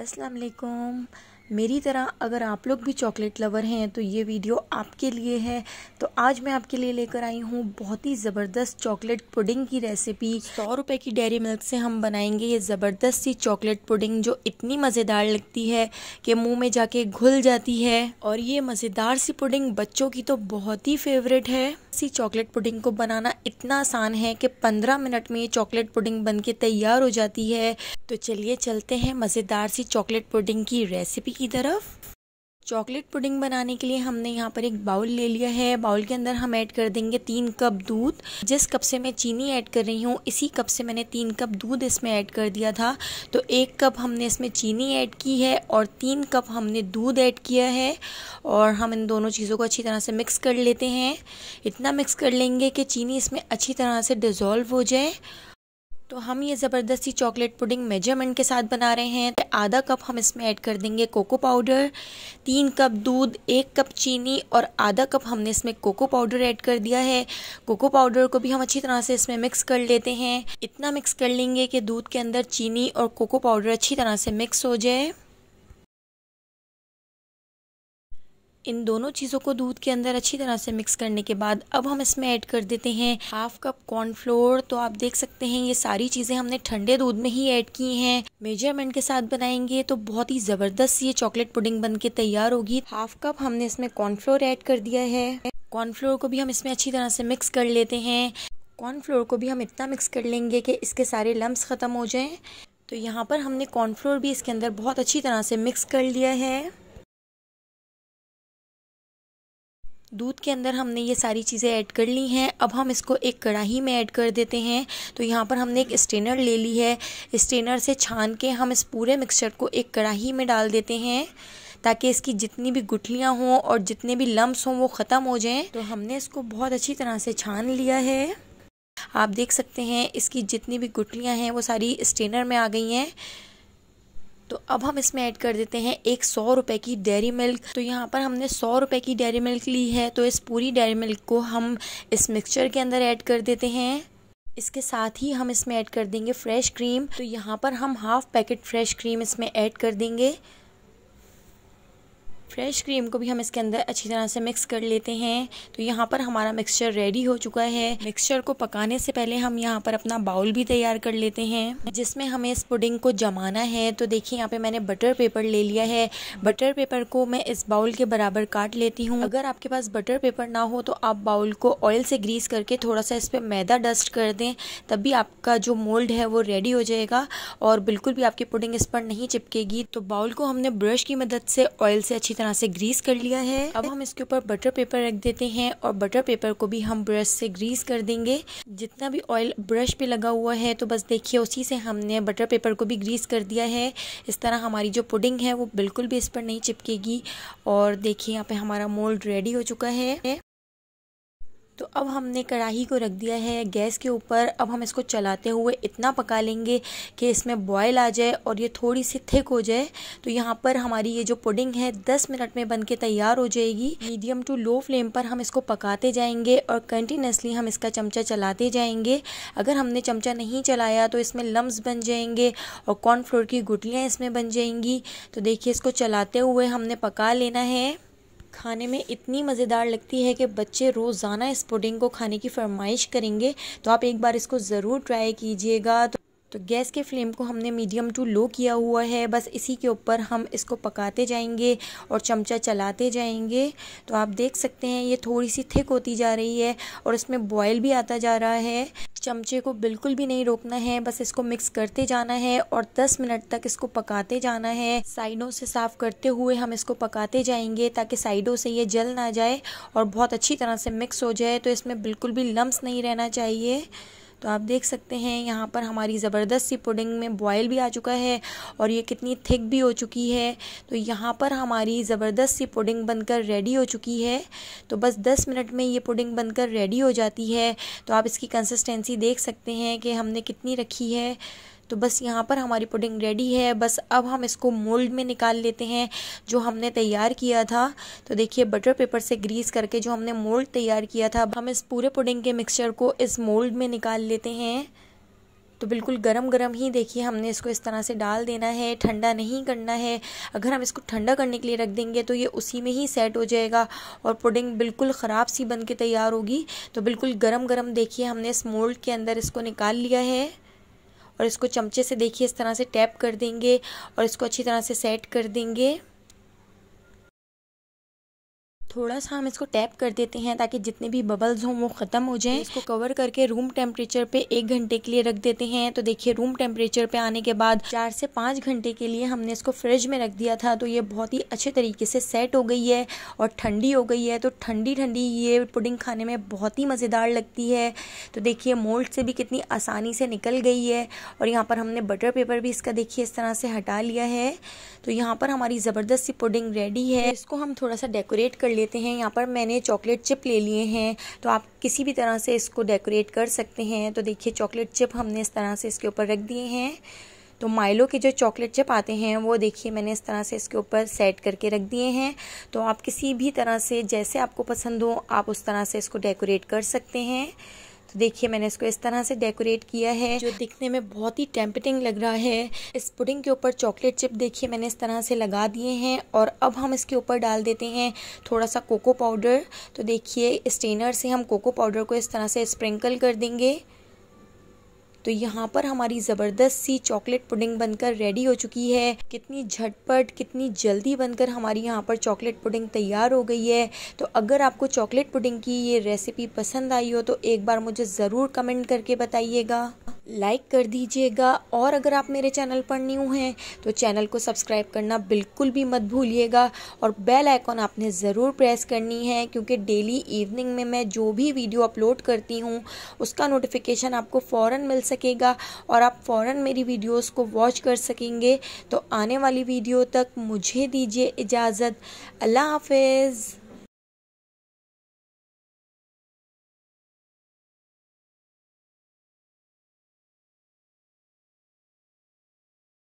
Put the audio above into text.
अस्सलाम वालेकुम। मेरी तरह अगर आप लोग भी चॉकलेट लवर हैं तो ये वीडियो आपके लिए है। तो आज मैं आपके लिए लेकर आई हूँ बहुत ही ज़बरदस्त चॉकलेट पुडिंग की रेसिपी। 100 रुपए की डेयरी मिल्क से हम बनाएंगे ये ज़बरदस्त सी चॉकलेट पुडिंग जो इतनी मज़ेदार लगती है कि मुंह में जाके घुल जाती है। और ये मज़ेदार सी पुडिंग बच्चों की तो बहुत ही फेवरेट है। इसी चॉकलेट पुडिंग को बनाना इतना आसान है कि 15 मिनट में ये चॉकलेट पुडिंग बनके तैयार हो जाती है। तो चलिए चलते हैं मज़ेदार सी चॉकलेट पुडिंग की रेसिपी की तरफ। चॉकलेट पुडिंग बनाने के लिए हमने यहाँ पर एक बाउल ले लिया है। बाउल के अंदर हम ऐड कर देंगे 3 कप दूध। जिस कप से मैं चीनी ऐड कर रही हूँ इसी कप से मैंने 3 कप दूध इसमें ऐड कर दिया था। तो 1 कप हमने इसमें चीनी ऐड की है और 3 कप हमने दूध ऐड किया है। और हम इन दोनों चीज़ों को अच्छी तरह से मिक्स कर लेते हैं। इतना मिक्स कर लेंगे कि चीनी इसमें अच्छी तरह से डिज़ोल्व हो जाए। तो हम ये ज़बरदस्ती चॉकलेट पुडिंग मेजरमेंट के साथ बना रहे हैं। तो आधा कप हम इसमें ऐड कर देंगे कोको पाउडर, 3 कप दूध, 1 कप चीनी और आधा कप हमने इसमें कोको पाउडर ऐड कर दिया है। कोको पाउडर को भी हम अच्छी तरह से इसमें मिक्स कर लेते हैं। इतना मिक्स कर लेंगे कि दूध के अंदर चीनी और कोको पाउडर अच्छी तरह से मिक्स हो जाए। इन दोनों चीज़ों को दूध के अंदर अच्छी तरह से मिक्स करने के बाद अब हम इसमें ऐड कर देते हैं 1/2 कप कॉर्नफ्लोर। तो आप देख सकते हैं ये सारी चीज़ें हमने ठंडे दूध में ही ऐड की हैं। मेजरमेंट के साथ बनाएंगे तो बहुत ही ज़बरदस्त ये चॉकलेट पुडिंग बन के तैयार होगी। 1/2 कप हमने इसमें कॉर्नफ्लोर ऐड कर दिया है। कॉर्नफ्लोर को भी हम इसमें अच्छी तरह से मिक्स कर लेते हैं। कॉर्नफ्लोर को भी हम इतना मिक्स कर लेंगे कि इसके सारे लम्स ख़त्म हो जाएँ। तो यहाँ पर हमने कॉर्नफ्लोर भी इसके अंदर बहुत अच्छी तरह से मिक्स कर लिया है। दूध के अंदर हमने ये सारी चीज़ें ऐड कर ली हैं। अब हम इसको एक कढ़ाई में ऐड कर देते हैं। तो यहाँ पर हमने एक स्ट्रेनर ले ली है। स्ट्रेनर से छान के हम इस पूरे मिक्सचर को एक कढ़ाई में डाल देते हैं ताकि इसकी जितनी भी गुठलियाँ हों और जितने भी लम्स हों वो ख़त्म हो जाएं। तो हमने इसको बहुत अच्छी तरह से छान लिया है। आप देख सकते हैं इसकी जितनी भी गुठलियाँ हैं वो सारी स्ट्रेनर में आ गई हैं। तो अब हम इसमें ऐड कर देते हैं एक 100 रुपए की डेयरी मिल्क। तो यहाँ पर हमने 100 रुपए की डेयरी मिल्क ली है। तो इस पूरी डेयरी मिल्क को हम इस मिक्सचर के अंदर ऐड कर देते हैं। इसके साथ ही हम इसमें ऐड कर देंगे फ्रेश क्रीम। तो यहाँ पर हम 1/2 पैकेट फ्रेश क्रीम इसमें ऐड कर देंगे। फ्रेश क्रीम को भी हम इसके अंदर अच्छी तरह से मिक्स कर लेते हैं। तो यहाँ पर हमारा मिक्सचर रेडी हो चुका है। मिक्सचर को पकाने से पहले हम यहाँ पर अपना बाउल भी तैयार कर लेते हैं जिसमें हमें इस पुडिंग को जमाना है। तो देखिए यहाँ पे मैंने बटर पेपर ले लिया है। बटर पेपर को मैं इस बाउल के बराबर काट लेती हूँ। अगर आपके पास बटर पेपर ना हो तो आप बाउल को ऑयल से ग्रीस करके थोड़ा सा इस पर मैदा डस्ट कर दें, तभी आपका जो मोल्ड है वो रेडी हो जाएगा और बिल्कुल भी आपकी पुडिंग इस पर नहीं चिपकेगी। तो बाउल को हमने ब्रश की मदद से ऑयल से अच्छी तरह से ग्रीस कर लिया है। अब हम इसके ऊपर बटर पेपर रख देते हैं और बटर पेपर को भी हम ब्रश से ग्रीस कर देंगे। जितना भी ऑयल ब्रश पे लगा हुआ है तो बस देखिए उसी से हमने बटर पेपर को भी ग्रीस कर दिया है। इस तरह हमारी जो पुडिंग है वो बिल्कुल भी इस पर नहीं चिपकेगी। और देखिए यहाँ पे हमारा मोल्ड रेडी हो चुका है। तो अब हमने कढ़ाई को रख दिया है गैस के ऊपर। अब हम इसको चलाते हुए इतना पका लेंगे कि इसमें बॉयल आ जाए और ये थोड़ी सी थिक हो जाए। तो यहाँ पर हमारी ये जो पुडिंग है 10 मिनट में बनके तैयार हो जाएगी। मीडियम टू लो फ्लेम पर हम इसको पकाते जाएंगे और कंटिन्यूसली हम इसका चमचा चलाते जाएंगे। अगर हमने चमचा नहीं चलाया तो इसमें लम्स बन जाएंगे और कॉर्नफ्लोर की गुठलियाँ इसमें बन जाएंगी। तो देखिए इसको चलाते हुए हमने पका लेना है। खाने में इतनी मज़ेदार लगती है कि बच्चे रोज़ाना इस पुडिंग को खाने की फरमाइश करेंगे। तो आप एक बार इसको ज़रूर ट्राई कीजिएगा। तो गैस के फ्लेम को हमने मीडियम टू लो किया हुआ है। बस इसी के ऊपर हम इसको पकाते जाएंगे और चमचा चलाते जाएंगे। तो आप देख सकते हैं ये थोड़ी सी थिक होती जा रही है और इसमें बॉयल भी आता जा रहा है। चमचे को बिल्कुल भी नहीं रोकना है, बस इसको मिक्स करते जाना है और 10 मिनट तक इसको पकाते जाना है। साइडों से साफ करते हुए हम इसको पकाते जाएंगे ताकि साइडों से ये जल ना जाए और बहुत अच्छी तरह से मिक्स हो जाए। तो इसमें बिल्कुल भी लम्स नहीं रहना चाहिए। तो आप देख सकते हैं यहाँ पर हमारी ज़बरदस्त सी पुडिंग में बॉयल भी आ चुका है और ये कितनी थिक भी हो चुकी है। तो यहाँ पर हमारी ज़बरदस्त सी पुडिंग बनकर रेडी हो चुकी है। तो बस 10 मिनट में ये पुडिंग बनकर रेडी हो जाती है। तो आप इसकी कंसिस्टेंसी देख सकते हैं कि हमने कितनी रखी है। तो बस यहाँ पर हमारी पुडिंग रेडी है। बस अब हम इसको मोल्ड में निकाल लेते हैं जो हमने तैयार किया था। तो देखिए बटर पेपर से ग्रीस करके जो हमने मोल्ड तैयार किया था, अब हम इस पूरे पुडिंग के मिक्सचर को इस मोल्ड में निकाल लेते हैं। तो बिल्कुल गरम गरम ही देखिए हमने इसको इस तरह से डाल देना है, ठंडा नहीं करना है। अगर हम इसको ठंडा करने के लिए रख देंगे तो ये उसी में ही सेट हो जाएगा और पुडिंग बिल्कुल ख़राब सी बन के तैयार होगी। तो बिल्कुल गरम गरम देखिए हमने इस मोल्ड के अंदर इसको निकाल लिया है और इसको चमचे से देखिए इस तरह से टैप कर देंगे और इसको अच्छी तरह से सेट कर देंगे। थोड़ा सा हम इसको टैप कर देते हैं ताकि जितने भी बबल्स हों वो ख़त्म हो जाएं। इसको कवर करके रूम टेम्परेचर पे 1 घंटे के लिए रख देते हैं। तो देखिए रूम टेम्परेचर पे आने के बाद 4 से 5 घंटे के लिए हमने इसको फ्रिज में रख दिया था। तो ये बहुत ही अच्छे तरीके से सेट हो गई है और ठंडी हो गई है। तो ठंडी ठंडी ये पुडिंग खाने में बहुत ही मज़ेदार लगती है। तो देखिए मोल्ड से भी कितनी आसानी से निकल गई है और यहाँ पर हमने बटर पेपर भी इसका देखिए इस तरह से हटा लिया है। तो यहाँ पर हमारी ज़बरदस्त सी पुडिंग रेडी है। इसको हम थोड़ा सा डेकोरेट कर लेते हैं। यहाँ पर मैंने चॉकलेट चिप ले लिए हैं, तो आप किसी भी तरह से इसको डेकोरेट कर सकते हैं। तो देखिए चॉकलेट चिप हमने इस तरह से इसके ऊपर रख दिए हैं। तो माइलो के जो चॉकलेट चिप आते हैं वो देखिए मैंने इस तरह से इसके ऊपर सेट करके रख दिए हैं। तो आप किसी भी तरह से जैसे आपको पसंद हो आप उस तरह से इसको डेकोरेट कर सकते हैं। तो देखिए मैंने इसको इस तरह से डेकोरेट किया है जो दिखने में बहुत ही टेम्पटिंग लग रहा है। इस पुडिंग के ऊपर चॉकलेट चिप देखिए मैंने इस तरह से लगा दिए हैं और अब हम इसके ऊपर डाल देते हैं थोड़ा सा कोको पाउडर। तो देखिए स्ट्रेनर से हम कोको पाउडर को इस तरह से स्प्रिंकल कर देंगे। तो यहाँ पर हमारी ज़बरदस्त सी चॉकलेट पुडिंग बनकर रेडी हो चुकी है। कितनी झटपट कितनी जल्दी बनकर हमारी यहाँ पर चॉकलेट पुडिंग तैयार हो गई है। तो अगर आपको चॉकलेट पुडिंग की ये रेसिपी पसंद आई हो तो एक बार मुझे ज़रूर कमेंट करके बताइएगा, लाइक कर दीजिएगा और अगर आप मेरे चैनल पर न्यू हैं तो चैनल को सब्सक्राइब करना बिल्कुल भी मत भूलिएगा और बेल आइकॉन आपने ज़रूर प्रेस करनी है क्योंकि डेली इवनिंग में मैं जो भी वीडियो अपलोड करती हूँ उसका नोटिफिकेशन आपको फ़ौरन मिल सकेगा और आप फ़ौरन मेरी वीडियोस को वॉच कर सकेंगे। तो आने वाली वीडियो तक मुझे दीजिए इजाज़त। अल्लाह हाफिज़।